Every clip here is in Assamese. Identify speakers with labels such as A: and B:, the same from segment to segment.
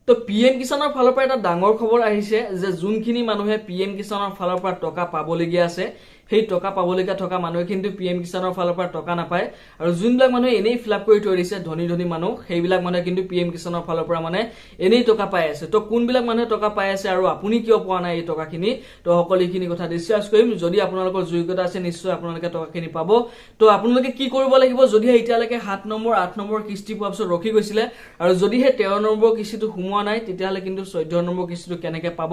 A: তো পিএম কিষাণৰ ফালৰ পৰা এটা ডাঙৰ খবৰ আহিছে যে যোনখিনি মানুহে পিএম কিষাণৰ ফালৰ পৰা টকা পাবলগীয়া আছে সেই টকা পাবলগীয়া থকা মানুহে কিন্তু পিএম কিষাণৰ ফালৰ পৰা টকা নাপায় আৰু যোনবিলাক মানুহে এনেই ফিলআপ কৰি থৈ দিছে ধনী ধনী মানুহ সেইবিলাক মানুহে কিন্তু পিএম কিষাণৰ ফালৰ পৰা মানে এনেই টকা পাই আছে তো কোনবিলাক মানুহে টকা পাই আছে আৰু আপুনি কিয় পোৱা নাই এই টকাখিনি তো সকলোখিনি কথা ডিসকাস কৰিম যদি আপোনালোকৰ যোগ্যতা আছে নিশ্চয় আপোনালোকে টকাখিনি পাব তো আপোনালোকে কি কৰিব লাগিব যদি এতিয়ালৈকে 7 নম্বৰ 8 নম্বৰ কিস্তি পোৱাৰ পিছত ৰখি গৈছিলে আৰু যদি হে 13 নম্বৰ কিস্তিটো হুমুৱা নাই তেতিয়াহলে কিন্তু 14 নম্বৰ কিস্তিটো কেনেকৈ পাব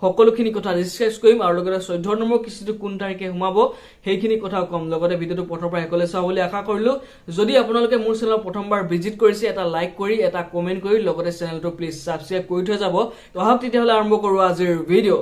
A: সকলোখিনি কথা ডিসকাস কৰিম আৰু লগতে 14 নম্বৰ কিস্তিটো কোন তাৰিখে হুমাব সেইখিনি কথা কম লগতে ভিডিওটো প্ৰথমৰ পৰা হেকলে চাও বুলি আশা কৰিলো যদি আপোনালোকে মোৰ চেনেল প্ৰথমবাৰ ভিজিট কৰিছে এটা লাইক কৰি এটা কমেন্ট কৰি লগতে চেনেলটো প্লিজ সাবস্ক্ৰাইব কৰি থৈ যাব তো আহক তেতিয়াহলে আৰম্ভ কৰো আজিৰ ভিডিও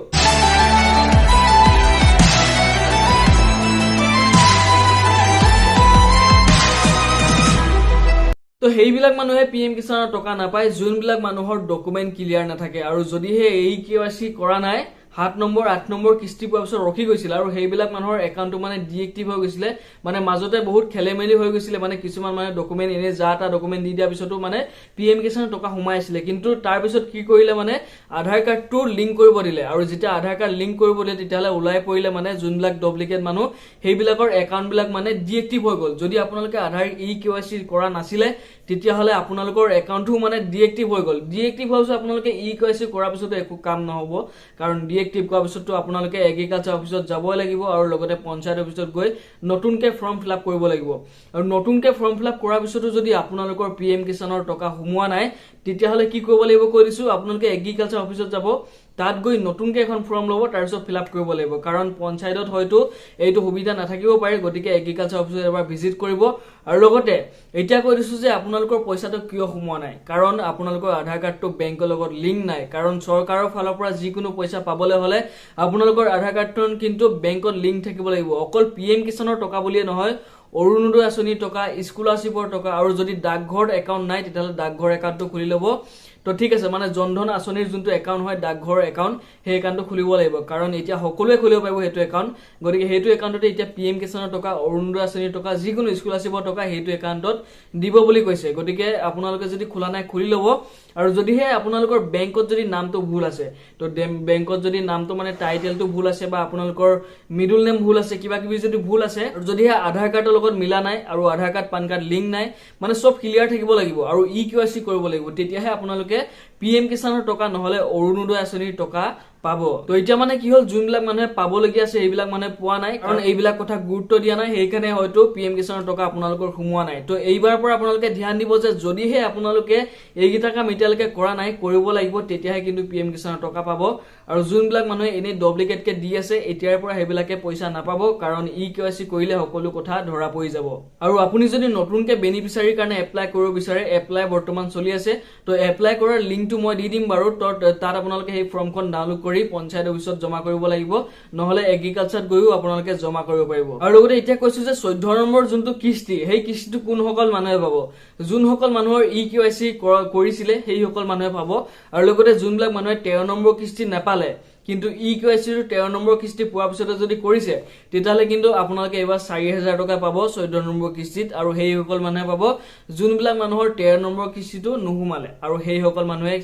A: তো হেইবিলাক মানুহে পিএম কিষাণৰ টকা নাপায় যোনবিলাক মানুহৰ ডকুমেন্ট ক্লিয়াৰ নাথাকে আৰু যদি হে এই কেৱাইসি কৰা নাই 7 নম্বৰ 8 নম্বৰ কিস্তি পোৱাৰ পিছত ৰখি গৈছিল আৰু হেইবিলাক মানুহৰ একাউণ্টটো মানে ডিএক্টিভ হৈ গৈছিল মানে মাজতে বহুত খেলেমেলি হৈ গৈছিল মানে কিছুমান মানে ডকুমেন্ট এনে যাটা ডকুমেন্ট দি দিয়া পিছতো মানে পিএম কিষাণৰ টকা হুমাই আছিল কিন্তু তাৰ পিছত কি কৰিলে মানে আধাৰ কাৰ্ডটো লিংক কৰিব দিলে আৰু যেতিয়া আধাৰ কাৰ্ড লিংক কৰিব দিলে তেতিয়ালে উলাই পৰিলে মানে যোনবিলাক ডুপ্লিকেট মানুহ হেইবিলাকৰ একাউণ্ট বিলাক মানে ডিএক্টিভ হৈ গল যদি আপোনালোকে আধাৰ কেৱাইসি কৰা নাছিলে তেতিয়া হলে আপোনালোকৰ একাউণ্টটো মানে ডিএক্টিভ হৈ গল ডিএক্টিভ হোৱাৰ আপোনালোকে কেৱাইসি কৰাৰ পিছতো একো কাম নহব কাৰণ ডিএক্টিভ কৰাৰ পিছতো আপোনালোকে এগ্ৰিকালচাৰ অফিচত যাব লাগিব আৰু লগতে পঞ্চায়ত অফিচত গৈ নতুনকে ফৰ্ম ফিলআপ কৰিব লাগিব আৰু নতুনকে ফৰ্ম ফিলআপ কৰাৰ পিছতো যদি আপোনালোকৰ পিএম কিষাণৰ টকা হুমুৱা নাই তেতিয়া হলে কি কৰিব লাগিব কৈ দিছো আপোনালোকে এগ্ৰিকালচাৰ অফিচত যাব তাত গৈ নতুনকে এখন ফৰ্ম লব তাৰ পিছত ফিলআপ কৰিব লাগিব কাৰণ পঞ্চায়তত হয়তো এইটো সুবিধা নাথাকিব পাৰে গতিকে এগ্ৰিকালচাৰ অফিচত এবাৰ ভিজিট কৰিব আৰু লগতে এতিয়া কৈ দিছো যে আপোনালোকৰ পইচাটো কিয় হুমুৱা নাই কাৰণ আপোনালোকৰ আধাৰ কাৰ্ডটো বেংকৰ লগত লিংক নাই কাৰণ চৰকাৰৰ ফালৰ পৰা যিকোনো পইচা পাবলৈ হলে আপোনালোকৰ আধাৰ কাৰ্ডটো কিন্তু বেংকত লিংক থাকিব লাগিব অকল পিএম কিষাণৰ টকা বুলিয়ে নহয় অৰুণোদয় আঁচনিৰ টকা স্কলাৰশ্বিপৰ টকা আৰু যদি ডাকঘৰ একাউণ্ট নাই তেতিয়াহলে ডাকঘৰ একাউণ্টটো খুলি লব তো ঠিক আছে মানে জনধন আঁচনিৰ যোনটো একাউণ্ট হয় ডাকঘৰ একাউণ্ট সেই একাউণ্টটো খুলিব লাগিব কাৰণ এতিয়া সকলোৱে খুলিব পাৰিব হেতু একাউণ্ট গতিকে হেতু একাউণ্টতে এতিয়া পিএম কিষাণৰ টকা অৰুণোদয় আঁচনিৰ টকা যিকোনো স্কলাৰশ্বিপৰ টকা হেতু একাউণ্টত দিব বুলি কৈছে গতিকে আপোনালোকে যদি খোলা নাই খুলি লব আৰু যদিহে আপোনালোকৰ বেংকত যদি নামটো ভুল আছে তো বেংকত যদি নামটো মানে টাইটেলটো ভুল আছে বা আপোনালোকৰ মিডল নেম ভুল আছে কিবা কিবি যদি ভুল আছে আৰু যদিহে আধাৰ কাৰ্ডৰ লগত মিলা নাই আৰু আধাৰ কাৰ্ড পান কাৰ্ড লিংক নাই মানে সব ক্লিয়াৰ থাকিব লাগিব আৰু কেৱাইসি কৰিব লাগিব তেতিয়াহে আপোনালোকে পিএম কিষাণৰ টকা নহলে অৰুণোদয় আঁচনিৰ টকা পাব তো এতিয়া মানে কি হল যোনবিলাক মানুহে পাবলগীয়া আছে এইবিলাক মানে পোৱা নাই কাৰণ এইবিলাক কথা গুৰুত্ব দিয়া নাই সেইকাৰণে হয়তো পিএম কিষাণৰ টকা আপোনালোকৰ হুমুৱা নাই তো এইবাৰ পৰা আপোনালোকে ধ্যান দিব যে যদিহে আপোনালোকে এইগিটা কাম এতিয়ালৈকে কৰা নাই কৰিব লাগিব তেতিয়াহে কিন্তু পিএম কিষাণৰ টকা পাব আৰু যোনবিলাক মানুহে এনে ডুপ্লিকেট কে দি আছে এতিয়াৰ পৰা হেবিলাকে পইচা নাপাব কাৰণ কেৱাইসি কৰিলে সকলো কথা ধৰা পৰি যাব আৰু আপুনি যদি নতুনকে বেনিফিচিয়াৰীৰ কাৰণে এপ্লাই কৰিব বিচাৰে এপ্লাই বৰ্তমান চলি আছে তো এপ্লাই কৰাৰ লিংকটো মই দি দিম বাৰু তো তাত আপোনালোকে সেই ফৰ্মখন ডাউনলোড কৰি পঞ্চায়ত অফিচত জমা কৰিব লাগিব নহলে এগ্ৰিকালচাৰত গৈও আপোনালোকে জমা কৰিব পাৰিব আৰু লগতে এতিয়া কৈছো যে 14 নম্বৰ যোনটো কিস্তি সেই কিস্তিটো কোনসকল মানুহে পাব যোনসকল মানুহৰ কেৱাইসি কৰিছিলে সেই সকল মানুহে পাব আৰু লগতে যোনবিলাক মানুহে 13 নম্বৰ কিস্তি নাপালে কিন্তু কেৱাইসিৰ 13 নম্বৰ কিস্তি পোৱাৰ পিছত যদি কৰিছে তেতিয়ালে কিন্তু আপোনালোকে এবাৰ 4000 টকা পাব 14 নম্বৰ কিস্তিত আৰু হেই সকল মানুহে পাব যোনবিলাক মানুহৰ 13 নম্বৰ কিস্তিটো নুহুমালে আৰু হেই সকল মানুহে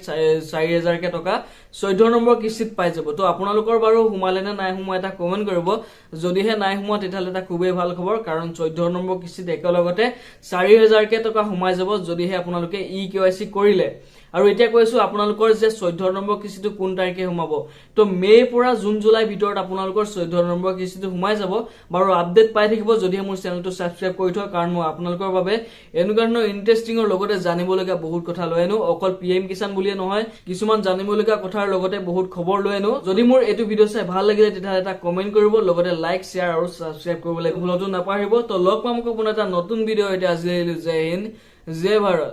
A: 4000 কে টকা 14 নম্বৰ কিস্তিত পাই যাব তো আপোনালোকৰ বাৰু হুমালে নে নাই হুমা এটা কমেন্ট কৰিব যদিহে নাই হুমা তেতিয়ালে এটা খুবেই ভাল খবৰ কাৰণ 14 নম্বৰ কিস্তিত একেলগতে 4000 কে টকা হুমাই যাব যদিহে আপোনালোকে কেৱাইসি কৰিলে আৰু এতিয়া কৈছো আপোনালোকৰ যে 14 নম্বৰ কিস্তিটো কোন তাৰিখে হুমাব তো মে পৰা জুন জুলাই ভিতৰত আপোনালোকৰ 14 নম্বৰ কিস্তিটো হুমাই যাব বাৰু আপডেট পাই থাকিব যদিহে মোৰ চেনেলটো সাবস্ক্ৰাইব কৰি থোৱা কাৰণ মই আপোনালোকৰ বাবে এনেকুৱা ধৰণৰ ইন্টাৰেষ্টিংৰ লগতে জানিবলগীয়া বহুত কথা লৈ আনো অকল পিএম কিষাণ বুলিয়ে নহয় কিছুমান জানিবলগীয়া কথাৰ লগতে বহুত খবৰ লৈ আনো যদি মোৰ এটো ভিডিও চাই ভাল লাগিলে তেতিয়াহলে এটা কমেন্ট কৰিব লগতে লাইক শেয়াৰ আৰু সাবস্ক্ৰাইব কৰিবলৈ ভুলটো নাপাহৰিব তো লগ পাম আকৌ পুনৰ এটা নতুন ভিডিও এটা আজিলৈ জয় হিন্দ জয় ভাৰত